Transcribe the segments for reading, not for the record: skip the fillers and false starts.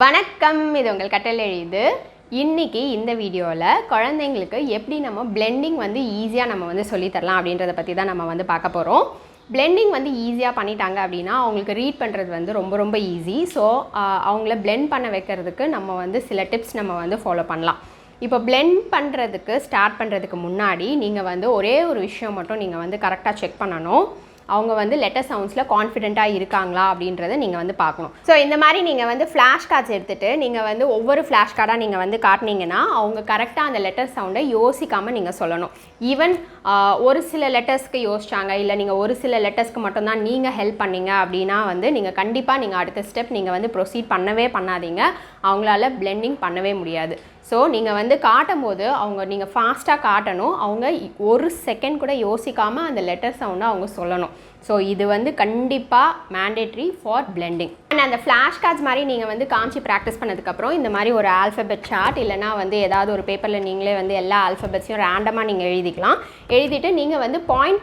வணக்கம், இது உங்கள் கட்டல் எழுது. இன்னைக்கு இந்த வீடியோவில் குழந்தைங்களுக்கு எப்படி நம்ம பிளெண்டிங் வந்து ஈஸியாக நம்ம வந்து சொல்லித்தரலாம் அப்படின்றத பற்றி தான் நம்ம வந்து பார்க்க போகிறோம். பிளெண்டிங் வந்து ஈஸியாக பண்ணிட்டாங்க அப்படின்னா அவங்களுக்கு ரீட் பண்ணுறது வந்து ரொம்ப ஈஸி. ஸோ அவங்கள பிளெண்ட் பண்ண வைக்கிறதுக்கு நம்ம வந்து சில டிப்ஸ் நம்ம வந்து ஃபாலோ பண்ணலாம். இப்போ பிளெண்ட் பண்ணுறதுக்கு ஸ்டார்ட் பண்ணுறதுக்கு முன்னாடி நீங்கள் வந்து ஒரே ஒரு விஷயம் மட்டும் நீங்கள் வந்து கரெக்டாக செக் பண்ணணும். அவங்க வந்து லெட்டர் சவுண்ட்ஸில் கான்ஃபிடென்ட்டாக இருக்காங்களா அப்படின்றத நீங்கள் வந்து பார்க்கணும். ஸோ இந்த மாதிரி நீங்கள் வந்து ஃப்ளாஷ் கார்ட்ஸ் எடுத்துகிட்டு நீங்கள் வந்து ஒவ்வொரு ஃப்ளாஷ் கார்டாக நீங்கள் வந்து காட்டினீங்கன்னா அவங்க கரெக்டாக அந்த லெட்டர் சவுண்டை யோசிக்காமல் நீங்கள் சொல்லணும். ஈவன் ஒரு சில லெட்டர்ஸ்க்கு யோசிச்சாங்க, இல்லை நீங்கள் ஒரு சில லெட்டர்ஸ்க்கு மட்டும்தான் நீங்கள் ஹெல்ப் பண்ணீங்க அப்படின்னா வந்து நீங்கள் கண்டிப்பாக நீங்கள் அடுத்த ஸ்டெப் நீங்கள் வந்து ப்ரொசீட் பண்ணாதீங்க. அவங்களால பிளெண்டிங் பண்ணவே முடியாது. ஸோ நீங்கள் வந்து காட்டும் போது நீங்கள் ஃபாஸ்ட்டாக காட்டணும். அவங்க ஒரு செகண்ட் கூட யோசிக்காமல் அந்த லெட்டர் சவுண்டை அவங்க சொல்லணும். ஸோ இது வந்து கண்டிப்பாக மேண்டேட்ரி ஃபார் பிளெண்டிங். அண்ட் அந்த ஃப்ளாஷ் கார்ட்ஸ் மாதிரி நீங்கள் வந்து காமிச்சு ப்ராக்டிஸ் பண்ணதுக்கப்புறம் இந்த மாதிரி ஒரு ஆல்ஃபபெட் சார்ட் இல்லைனா வந்து ஏதாவது ஒரு பேப்பரில் நீங்களே வந்து எல்லா ஆல்ஃபபெட்ஸையும் ரேண்டமாக நீங்கள் எழுதிக்கலாம். எழுதிட்டு நீங்கள் வந்து பாயிண்ட்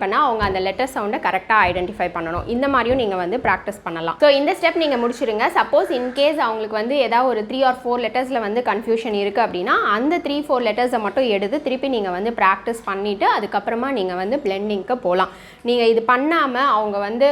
பண்ண அவங்க அந்த லெட்டர் சவுண்டை கரெக்டாக ஐடென்டிஃபை பண்ணணும். இந்த மாதிரியும் நீங்கள் வந்து ப்ராக்டிஸ் பண்ணலாம். ஸோ இந்த ஸ்டெப் நீங்கள் முடிச்சிருங்க. சப்போஸ் இன்கேஸ் அவங்களுக்கு வந்து ஏதாவது ஒரு 3 or 4 லெட்டர்ஸில் வந்து கன்ஃபியூஷன் இருக்குது அப்படின்னா அந்த 3-4 லெட்டர்ஸை மட்டும் எடுத்து திருப்பி நீங்கள் வந்து ப்ராக்டிஸ் பண்ணிவிட்டு அதுக்கப்புறமா நீங்கள் வந்து பிளெண்டிங்க்கு போகலாம். நீங்கள் இது பண்ணாமல் அவங்க வந்து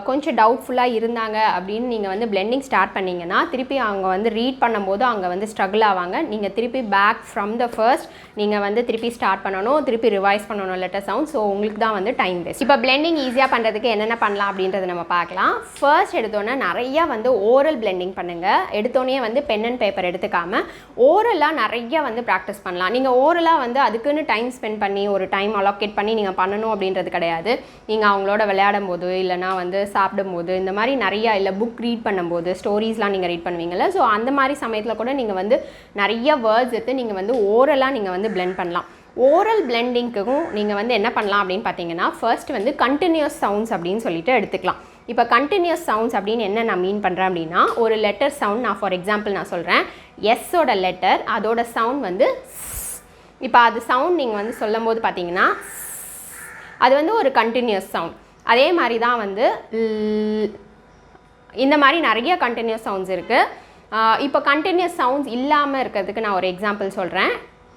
கொஞ்சம் டவுட்ஃபுல்லாக இருந்தாங்க அப்படின்னு நீங்கள் வந்து பிளெண்டிங் ஸ்டார்ட் பண்ணிங்கன்னா திருப்பி அவங்க வந்து ரீட் பண்ணும்போது அவங்க வந்து ஸ்ட்ரகிள் ஆவாங்க. நீங்கள் திருப்பி பேக் ஃப்ரம் த ஃபர்ஸ்ட் நீங்கள் வந்து திருப்பி ஸ்டார்ட் பண்ணணும், திருப்பி ரிவைஸ் பண்ணணும் லெட்டர் சவுண்ட். ஸோ உங்களுக்கு தான் வந்து டைம் வேஸ்ட். இப்போ பிளெண்டிங் ஈஸியாக பண்ணுறதுக்கு என்னென்ன பண்ணலாம் அப்படின்றத நம்ம பார்க்கலாம். ஃபர்ஸ்ட் எடுத்தோன்னே நிறையா வந்து ஓரல் பிளெண்டிங் பண்ணுங்கள். எடுத்தோடனே வந்து பென் அண்ட் பேப்பர் எடுத்துக்காமல் ஓரலாக நிறையா வந்து ப்ராக்டிஸ் பண்ணலாம். நீங்கள் ஓரலாக வந்து அதுக்குன்னு டைம் ஸ்பெண்ட் பண்ணி ஒரு டைம் அலோகேட் பண்ணி நீங்கள் பண்ணணும் அப்படின்றது கிடையாது. நீங்கள் அவங்களோட விளையாடும் போது இல்லைனா வந்து சாப்பிடும்போது இந்த மாதிரி நிறையா இல்லை புக் ரீட் பண்ணும்போது ஸ்டோரிஸ்லாம் நீங்கள் ரீட் பண்ணுவீங்கள்ல, ஸோ அந்த மாதிரி சமயத்தில் கூட நீங்கள் வந்து நிறைய வேர்ட்ஸ் எடுத்து நீங்கள் வந்து ஓரலாக நீங்கள் வந்து பிளெண்ட் பண்ணலாம். ஓரல் பிளெண்டிங்க்கும் நீங்கள் வந்து என்ன பண்ணலாம் அப்படின்னு பார்த்தீங்கன்னா ஃபர்ஸ்ட் வந்து கண்டினியூஸ் சவுண்ட்ஸ் அப்படின்னு சொல்லிட்டு எடுத்துக்கலாம். இப்போ கண்டினியூஸ் சவுண்ட்ஸ் அப்படின்னு என்ன நான் மீன் பண்ணுறேன் அப்படின்னா ஒரு லெட்டர் சவுண்ட் நான் ஃபார் எக்ஸாம்பிள் நான் சொல்கிறேன். எஸ்ஸோட லெட்டர் அதோட சவுண்ட் வந்து இப்போ அது சவுண்ட் நீங்கள் வந்து சொல்லும் போது பார்த்தீங்கன்னா அது வந்து ஒரு கண்டினியூஸ் சவுண்ட். அதே மாதிரி தான் வந்து இந்த மாதிரி நிறைய கண்டினியூஸ் சவுண்ட்ஸ் இருக்குது. இப்போ கண்டினியூஸ் சவுண்ட்ஸ் இல்லாமல் இருக்கிறதுக்கு நான் ஒரு எக்ஸாம்பிள் சொல்கிறேன்.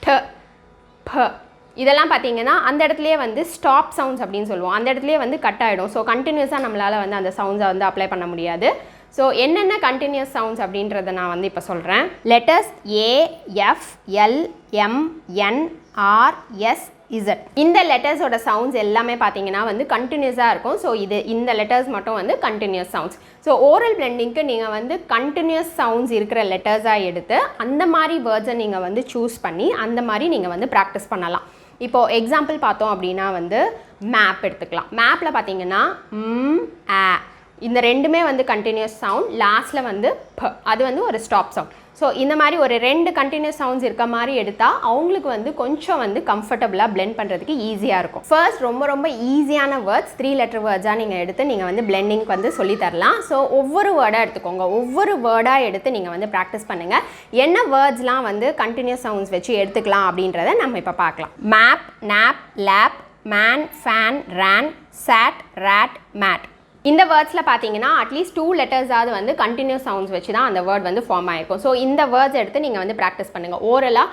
ட ப இதெல்லாம் பார்த்தீங்கன்னா அந்த இடத்துலையே வந்து ஸ்டாப் சவுண்ட்ஸ் அப்படின்னு சொல்லுவோம். அந்த இடத்துலையே வந்து கட் ஆகிடும். ஸோ கண்டினியூஸாக நம்மளால் வந்து அந்த சவுண்ட்ஸை வந்து அப்ளை பண்ண முடியாது. ஸோ என்னென்ன கண்டினியூஸ் சவுண்ட்ஸ் அப்படின்றத நான் வந்து இப்போ சொல்கிறேன். Letters A, F, L, M, N, R, S, Z இந்த லெட்டர்ஸோட சவுண்ட்ஸ் எல்லாமே பார்த்தீங்கன்னா வந்து கண்டினியூஸாக இருக்கும். ஸோ இந்த லெட்டர்ஸ் மட்டும் வந்து கண்டினியூஸ் சவுண்ட்ஸ். ஸோ ஓரல் பிளெண்டிங்க்கு நீங்கள் வந்து கண்டினியூஸ் சவுண்ட்ஸ் இருக்கிற லெட்டர்ஸாக எடுத்து அந்த மாதிரி வேர்ட்ஸை நீங்கள் வந்து சூஸ் பண்ணி அந்த மாதிரி நீங்கள் வந்து ப்ராக்டிஸ் பண்ணலாம். இப்போது எக்ஸாம்பிள் பார்த்தோம் அப்படின்னா வந்து மேப் எடுத்துக்கலாம். மேப்பில் பார்த்தீங்கன்னா இந்த ரெண்டுமே வந்து கண்டினியூஸ் சவுண்ட், லாஸ்ட்டில் வந்து அது வந்து ஒரு ஸ்டாப் சவுண்ட். ஸோ இந்த மாதிரி ஒரு 2 கண்டினியூஸ் சவுண்ட்ஸ் இருக்க மாதிரி எடுத்தால் அவங்களுக்கு வந்து கொஞ்சம் வந்து கம்ஃபர்டபுளாக பிளெண்ட் பண்ணுறதுக்கு ஈஸியாக இருக்கும். ஃபர்ஸ்ட் ரொம்ப ஈஸியான வேர்ட்ஸ் 3 லெட்டர் வேர்ட்ஸாக நீங்கள் எடுத்து நீங்கள் வந்து பிளெண்டிங் வந்து சொல்லித்தரலாம். ஸோ ஒவ்வொரு வேர்டாக எடுத்துக்கோங்க. ஒவ்வொரு வேர்டாக எடுத்து நீங்கள் வந்து ப்ராக்டிஸ் பண்ணுங்கள். என்ன வேர்ட்ஸ்லாம் வந்து கண்டினியூஸ் சவுண்ட்ஸ் வச்சு எடுத்துக்கலாம் அப்படின்றத நம்ம இப்போ பார்க்கலாம். Map, nap, lap, man, fan, ran, sat, rat, mat இந்த வேர்ட்ஸில் பார்த்தீங்கன்னா அட்லீஸ்ட் 2 லெட்டர்ஸாவது வந்து கண்டினியூஸ் சவுண்ட்ஸ் வச்சு தான் அந்த வேர்ட் வந்து ஃபார்ம் ஆகிருக்கும். ஸோ இந்த வேர்ட்ஸ் எடுத்து நீங்கள் வந்து ப்ராக்டிஸ் பண்ணுங்கள். ஓரலாக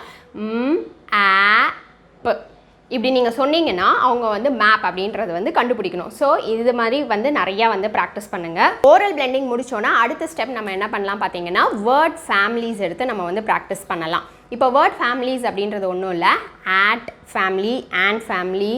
இப்படி நீங்கள் சொன்னீங்கன்னா அவங்க வந்து மேப் அப்படின்றது வந்து கண்டுபிடிக்கணும். ஸோ இது மாதிரி வந்து நிறையா வந்து ப்ராக்டிஸ் பண்ணுங்கள். ஓரல் பிளெண்டிங் முடிச்சோன்னா அடுத்த ஸ்டெப் நம்ம என்ன பண்ணலாம் பார்த்தீங்கன்னா வேர்ட் ஃபேமிலிஸ் எடுத்து நம்ம வந்து ப்ராக்டிஸ் பண்ணலாம். இப்போ வேர்ட் ஃபேமிலிஸ் அப்படின்றது ஒன்றும் இல்லை. At family, and family,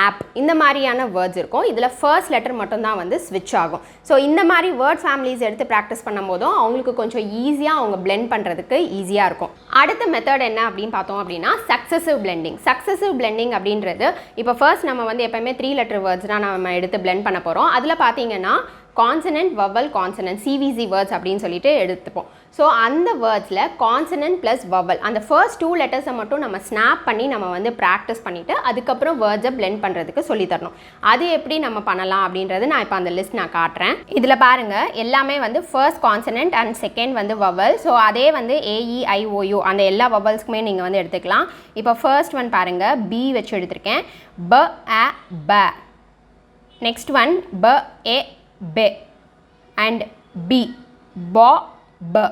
ap இந்த மாதிரியான வேர்ட்ஸ் இருக்கும். இதில் ஃபர்ஸ்ட் லெட்டர் மட்டும்தான் வந்து ஸ்விட்ச் ஆகும். ஸோ இந்த மாதிரி வேர்ட் ஃபேமிலிஸ் எடுத்து ப்ராக்டிஸ் பண்ணும் போதும் அவங்களுக்கு கொஞ்சம் ஈஸியாக அவங்க பிளெண்ட் பண்ணுறதுக்கு ஈஸியாக இருக்கும். அடுத்த மெத்தட் என்ன அப்படின்னு பார்த்தோம் அப்படின்னா சக்ஸசிவ் பிளெண்டிங். சக்ஸசிவ் பிளெண்டிங் அப்படின்றது இப்போ ஃபர்ஸ்ட் நம்ம வந்து எப்போயுமே 3 லெட்டர் வேர்ட்ஸ் தான் நம்ம எடுத்து பிளெண்ட் பண்ண போகிறோம். அதில் பார்த்தீங்கன்னா consonant, vowel, consonant, CVC words அப்படின்னு சொல்லிட்டு எடுத்துப்போம். ஸோ அந்த வேர்ட்ஸில் கான்சனன்ட் ப்ளஸ் வவல் அந்த ஃபர்ஸ்ட் 2 லெட்டர்ஸை மட்டும் நம்ம ஸ்னாப் பண்ணி நம்ம வந்து ப்ராக்டிஸ் பண்ணிவிட்டு அதுக்கப்புறம் வேர்ட்ஸை பிளெண்ட் பண்ணுறதுக்கு சொல்லித்தரணும். அது எப்படி நம்ம பண்ணலாம் அப்படின்றது நான் இப்போ அந்த லிஸ்ட் நான் காட்டுறேன். இதில் பாருங்கள் எல்லாமே வந்து ஃபர்ஸ்ட் கான்சனன்ட் அண்ட் செகண்ட் வந்து வவல். ஸோ அதே வந்து AEIOU அந்த எல்லா வவல்ஸ்க்குமே நீங்கள் வந்து எடுத்துக்கலாம். இப்போ ஃபர்ஸ்ட் ஒன் பாருங்கள் பி வச்சு எடுத்திருக்கேன். ப, அ, ப. நெக்ஸ்ட் ஒன் ப, ஏ, be and b, ba, b.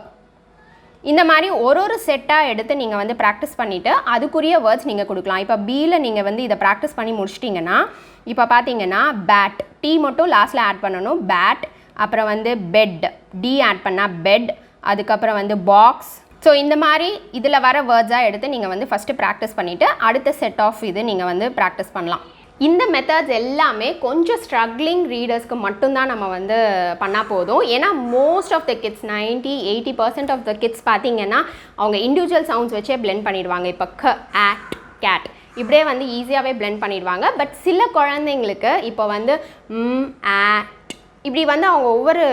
இந்த மாதிரி ஒரு செட்டாக எடுத்து நீங்கள் வந்து ப்ராக்டிஸ் பண்ணிவிட்டு அதுக்குரிய வேர்ட்ஸ் நீங்கள் கொடுக்கலாம். இப்போ பியில் நீங்கள் வந்து இதை ப்ராக்டிஸ் பண்ணி முடிச்சிட்டிங்கன்னா இப்போ பார்த்தீங்கன்னா பேட், டி மட்டும் லாஸ்ட்டில் ஆட் பண்ணணும், பேட். அப்புறம் வந்து பெட், டி ஆட் பண்ணால் பெட். அதுக்கப்புறம் வந்து பாக்ஸ். ஸோ இந்த மாதிரி இதில் வர வேர்ட்ஸாக எடுத்து நீங்கள் வந்து ஃபஸ்ட்டு ப்ராக்டிஸ் பண்ணிவிட்டு அடுத்த செட் ஆஃப் இது நீங்கள் வந்து ப்ராக்டிஸ் பண்ணலாம். இந்த மெத்தட்ஸ் எல்லாமே கொஞ்சம் ஸ்ட்ரகிளிங் ரீடர்ஸ்க்கு மட்டும்தான் நம்ம வந்து பண்ணால் போதும். ஏன்னா most of the kids 90-80% of the kids பார்த்தீங்கன்னா அவங்க இண்டிவிஜுவல் சவுண்ட்ஸ் வச்சே பிளெண்ட் பண்ணிடுவாங்க. இப்போ க, ஆட், கேட் இப்படியே வந்து ஈஸியாகவே பிளெண்ட் பண்ணிடுவாங்க. பட் சில குழந்தைங்களுக்கு இப்போ வந்து ஆட் இப்படி வந்து அவங்க ஒவ்வொரு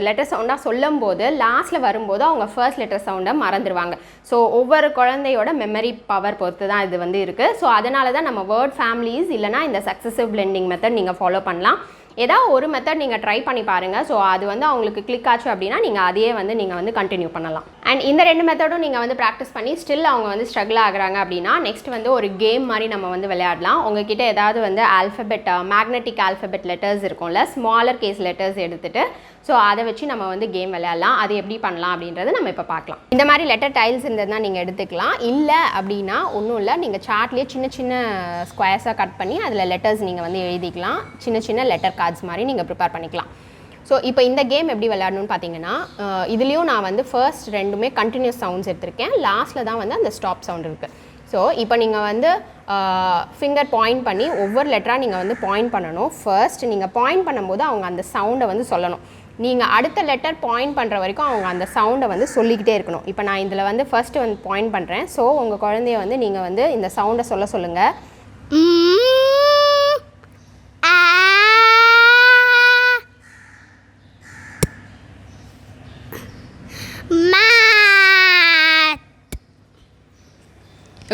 லெட்டர் சவுண்டாக சொல்லும் போது லாஸ்ட்டில் வரும்போது அவங்க ஃபர்ஸ்ட் லெட்டர் சவுண்டை மறந்துடுவாங்க. ஸோ ஒவ்வொரு குழந்தையோட மெமரி பவர் பொறுத்து தான் இது வந்து இருக்குது. ஸோ அதனால தான் நம்ம வேர்ட் ஃபேமிலிஸ் இல்லைனா இந்த சக்ஸசிவ் பிளெண்டிங் மெத்தட் நீங்கள் ஃபாலோ பண்ணலாம். ஏதாவது ஒரு மெத்தட் நீங்கள் ட்ரை பண்ணி பாருங்கள். ஸோ அது வந்து அவங்களுக்கு கிளிக் ஆச்சு அப்படின்னா நீங்கள் அதையே வந்து நீங்கள் வந்து கண்டினியூ பண்ணலாம். அண்ட் இந்த 2 மெத்தடும் நீங்கள் வந்து ப்ராக்டிஸ் பண்ணி ஸ்டில் அவங்க வந்து ஸ்ட்ரகிள் ஆகுறாங்க அப்படின்னா நெக்ஸ்ட் வந்து ஒரு கேம் மாதிரி நம்ம வந்து விளையாடலாம். உங்ககிட்ட ஏதாவது வந்து ஆல்ஃபபெட், மேக்னெட்டிக் ஆல்ஃபபெட் லெட்டர்ஸ் இருக்கும்ல, ஸ்மாலர் கேஸ் லெட்டர்ஸ் எடுத்துகிட்டு ஸோ அதை வச்சு நம்ம வந்து கேம் விளையாடலாம். அது எப்படி பண்ணலாம் அப்படின்றத நம்ம இப்போ பார்க்கலாம். இந்த மாதிரி லெட்டர் டைல்ஸ் இருந்ததுன்னா நீங்கள் எடுத்துக்கலாம். இல்லை அப்படின்னா ஒன்றும் இல்லை, நீங்கள் சார்ட்லேயே சின்ன சின்ன ஸ்கொயர்ஸாக கட் பண்ணி அதில் லெட்டர்ஸ் நீங்கள் வந்து எழுதிக்கலாம். சின்ன சின்ன லெட்டர் கார்ட்ஸ் மாதிரி நீங்கள் ப்ரிப்பேர் பண்ணிக்கலாம். ஸோ இப்போ இந்த கேம் எப்படி விளையாடணும்னு பார்த்தீங்கன்னா இதுலேயும் நான் வந்து ஃபர்ஸ்ட் 2மே கண்டினியூஸ் சவுண்ட்ஸ் எடுத்திருக்கேன். லாஸ்ட்டில் தான் வந்து அந்த ஸ்டாப் சவுண்ட் இருக்குது. ஸோ இப்போ நீங்கள் வந்து ஃபிங்கர் பாயிண்ட் பண்ணி ஒவ்வொரு லெட்டராக நீங்கள் வந்து பாயிண்ட் பண்ணணும். ஃபர்ஸ்ட் நீங்கள் பாயிண்ட் பண்ணும்போது அவங்க அந்த சவுண்டை வந்து சொல்லணும். நீங்கள் அடுத்த லெட்டர் பாயிண்ட் பண்ணுற வரைக்கும் அவங்க அந்த சவுண்டை வந்து சொல்லிக்கிட்டே இருக்கணும். இப்போ நான் இதில் வந்து ஃபர்ஸ்ட்டு வந்து பாயிண்ட் பண்ணுறேன். ஸோ உங்கள் குழந்தைய வந்து நீங்கள் வந்து இந்த சவுண்டை சொல்லுங்கள்.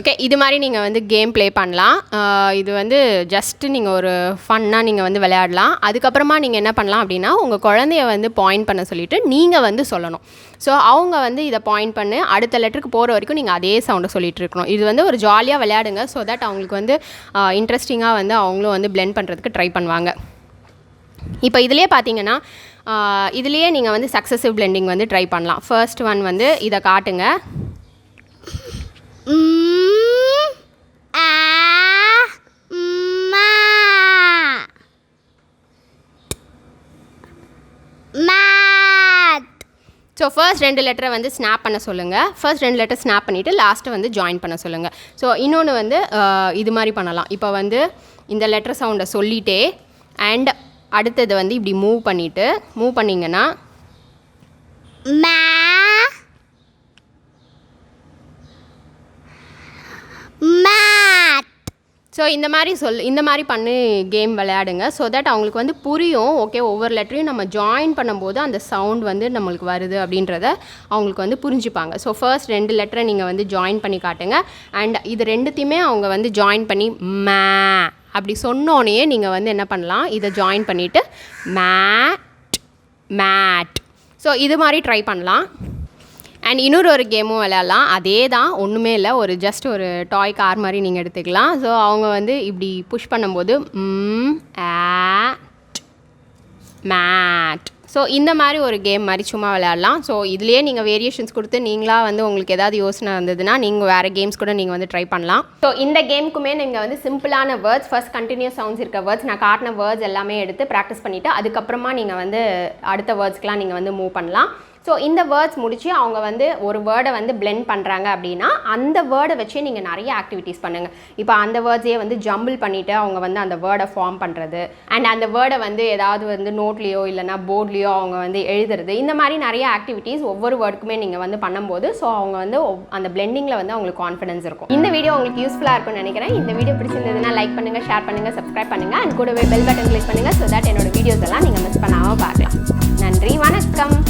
ஓகே, இது மாதிரி நீங்கள் வந்து கேம் ப்ளே பண்ணலாம். இது வந்து ஜஸ்ட்டு நீங்கள் ஒரு ஃபன்னாக நீங்கள் வந்து விளையாடலாம். அதுக்கப்புறமா நீங்கள் என்ன பண்ணலாம் அப்படின்னா உங்கள் குழந்தைய வந்து பாயிண்ட் பண்ண சொல்லிவிட்டு நீங்கள் வந்து சொல்லணும். ஸோ அவங்க வந்து இதை பாயிண்ட் பண்ணி அடுத்த லெட்டருக்கு போகிற வரைக்கும் நீங்கள் அதே சவுண்டை சொல்லிகிட்டு இருக்கணும். இது வந்து ஒரு ஜாலியாக விளையாடுங்க. ஸோ தட் அவங்களுக்கு வந்து இன்ட்ரெஸ்டிங்காக வந்து அவங்களும் வந்து பிளெண்ட் பண்ணுறதுக்கு ட்ரை பண்ணுவாங்க. இப்போ இதிலே பார்த்தீங்கன்னா இதுலேயே நீங்கள் வந்து சக்ஸசிவ் பிளெண்டிங் வந்து ட்ரை பண்ணலாம். ஃபர்ஸ்ட் ஒன் வந்து இதை காட்டுங்க. ஸோ ஃபர்ஸ்ட் 2 லெட்டரை வந்து ஸ்னாப் பண்ண சொல்லுங்கள். ஃபர்ஸ்ட் 2 லெட்டர் ஸ்னாப் பண்ணிவிட்டு லாஸ்ட்டு வந்து ஜாயின் பண்ண சொல்லுங்கள். ஸோ இன்னொன்று வந்து இது மாதிரி பண்ணலாம். இப்போ வந்து இந்த லெட்டர் சவுண்டை சொல்லிகிட்டே அண்ட் அடுத்தது வந்து இப்படி மூவ் பண்ணிங்கன்னா ஸோ இந்த மாதிரி பண்ணி கேம் விளையாடுங்க. ஸோ தட் அவங்களுக்கு வந்து புரியும். ஓகே, ஒவ்வொரு லெட்டரையும் நம்ம ஜாயின் பண்ணும்போது அந்த சவுண்ட் வந்து நம்மளுக்கு வருது அப்படின்றத அவங்களுக்கு வந்து புரிஞ்சுப்பாங்க. ஸோ ஃபர்ஸ்ட் 2 லெட்டரை நீங்கள் வந்து ஜாயின் பண்ணி காட்டுங்க. அண்ட் இது 2த்தையுமே அவங்க வந்து ஜாயின் பண்ணி அப்படி சொன்னோன்னே நீங்கள் வந்து என்ன பண்ணலாம், இதை ஜாயின் பண்ணிவிட்டு மேட். ஸோ இது மாதிரி ட்ரை பண்ணலாம். அண்ட் இன்னொரு கேமும் விளையாடலாம். அதே தான், ஒன்றுமே இல்லை, ஜஸ்ட் ஒரு டாய் கார் மாதிரி நீங்கள் எடுத்துக்கலாம். ஸோ அவங்க வந்து இப்படி புஷ் பண்ணும்போது மேட். ஸோ இந்த மாதிரி ஒரு கேம் மாதிரி சும்மா விளையாடலாம். ஸோ இதுலேயே நீங்கள் வேரியேஷன்ஸ் கொடுத்து நீங்களாக வந்து உங்களுக்கு ஏதாவது யோசனை வந்ததுன்னா நீங்கள் வேறு கேம்ஸ் கூட நீங்கள் வந்து ட்ரை பண்ணலாம். ஸோ இந்த கேமுக்குமே நீங்கள் வந்து சிம்பிளான வேர்ட்ஸ், ஃபர்ஸ்ட் கண்டினியூஸ் சவுண்ட்ஸ் இருக்க வேர்ட்ஸ், நான் காட்டின வேர்ட்ஸ் எல்லாமே எடுத்து ப்ராக்டிஸ் பண்ணிவிட்டு அதுக்கப்புறமா நீங்கள் வந்து அடுத்த வேர்ட்ஸ்க்கெலாம் நீங்கள் வந்து மூவ் பண்ணலாம். ஸோ இந்த வேர்ட்ஸ் முடித்து அவங்க வந்து ஒரு வேர்டை வந்து பிளெண்ட் பண்ணுறாங்க அப்படின்னா அந்த வேர்டை வச்சே நீங்கள் நிறைய ஆக்டிவிட்டீஸ் பண்ணுங்கள். இப்போ அந்த வேர்ட்ஸே வந்து ஜம்பிள் பண்ணிவிட்டு அவங்க வந்து அந்த வேர்டை ஃபார்ம் பண்ணுறது அண்ட் அந்த வேர்டை வந்து ஏதாவது வந்து நோட்லேயோ இல்லைனா போர்ட்லேயோ அவங்க வந்து எழுதுறது, இந்த மாதிரி நிறைய ஆக்டிவிட்டீஸ் ஒவ்வொரு வேர்டுக்குமே நீங்கள் வந்து பண்ணும்போது ஸோ அவங்க வந்து அந்த பிளெண்டிங்கில் வந்து அவங்களுக்கு கான்ஃபிடன்ஸ் இருக்கும். இந்த வீடியோ உங்களுக்கு யூஸ்ஃபுல்லாக இருக்கும்னு நினைக்கிறேன். இந்த வீடியோ பிடிச்சிருந்ததுன்னா லைக் பண்ணுங்கள், ஷேர் பண்ணுங்கள், சப்ஸ்கிரைப் பண்ணுங்கள் அண்ட் கூடவே பெல் பட்டன் கிளிக் பண்ணுங்கள். ஸோ தட் என்னோட வீடியோஸ் எல்லாம் நீங்கள் மிஸ் பண்ணாமல் பார்க்கலாம். நன்றி, வணக்கம்.